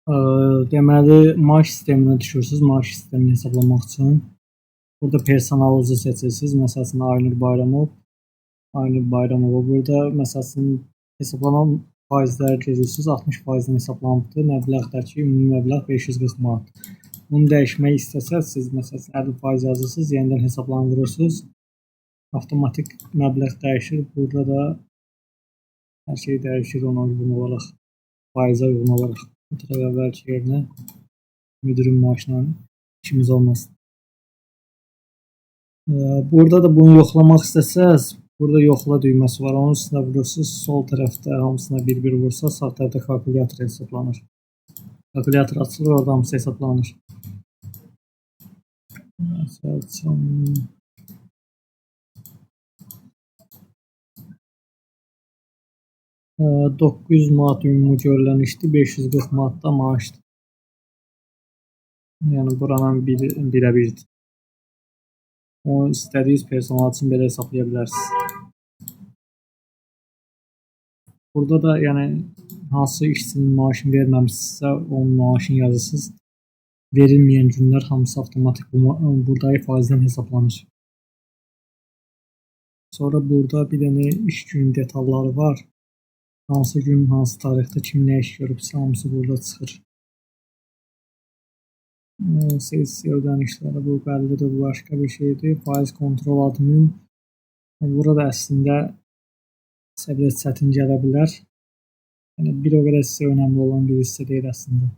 Deməli, maaş sisteminə düşürsünüz. Maaş sistemini hesablamaq üçün burada personalınızı seçirsiniz. Məsələn, Aynur Bayramov. Aynur Bayramova burada məsələn hesablanan faizləri görürsünüz. 60%-dən hesablanıbdır. Məbləğdəki ümumi məbləğ 540 manat. Bunu dəyişmək istəsəz, siz məsələn 50% yazırsınız, yenidən hesablandırırsınız. Avtomatik məbləğ dəyişir. Burada da hər şey dəyişir ona uyğun olaraq, faizə uyğun olaraq. Oturaq əvvəlki yerinə müdirin maaşına işimiz olmasın. Burada da bunu yoxlamaq istəsəz, burada yoxla düyməsi var. Onun üstünə vurursunuz. Sol tərəfdə hamısına bir-bir vursa, sağ tərəfdə kalkulyator hesablanır. Kalkulyator açılır, orada hamısı hesablanır. Məsələn, 900 manat ümumi görülən işdir, 540 manat da maaşdır. Yəni buranın birə birdir. Onu istədiyiniz personal üçün belə hesablaya bilərsiniz. Burada da yəni hansı işçinin maaşını verməmişsinizsə, onun maaşını yazırsınız. Verilməyən günlər hamısı avtomatik buradakı faizdən hesablanır. Sonra burada bir dənə iş günü detalları var. Hansı gün, hansı tarixdə kim nə iş görübsə, hamısı burada çıxır. Sessiya ödənişləri, bu bəllidir, bu başqa bir şeydir. Faiz kontrol admin. Burada əslində sizə biraz çətin gələ bilər. Yəni bir o qədər sizə önəmli olan bir hissə deyil əslində.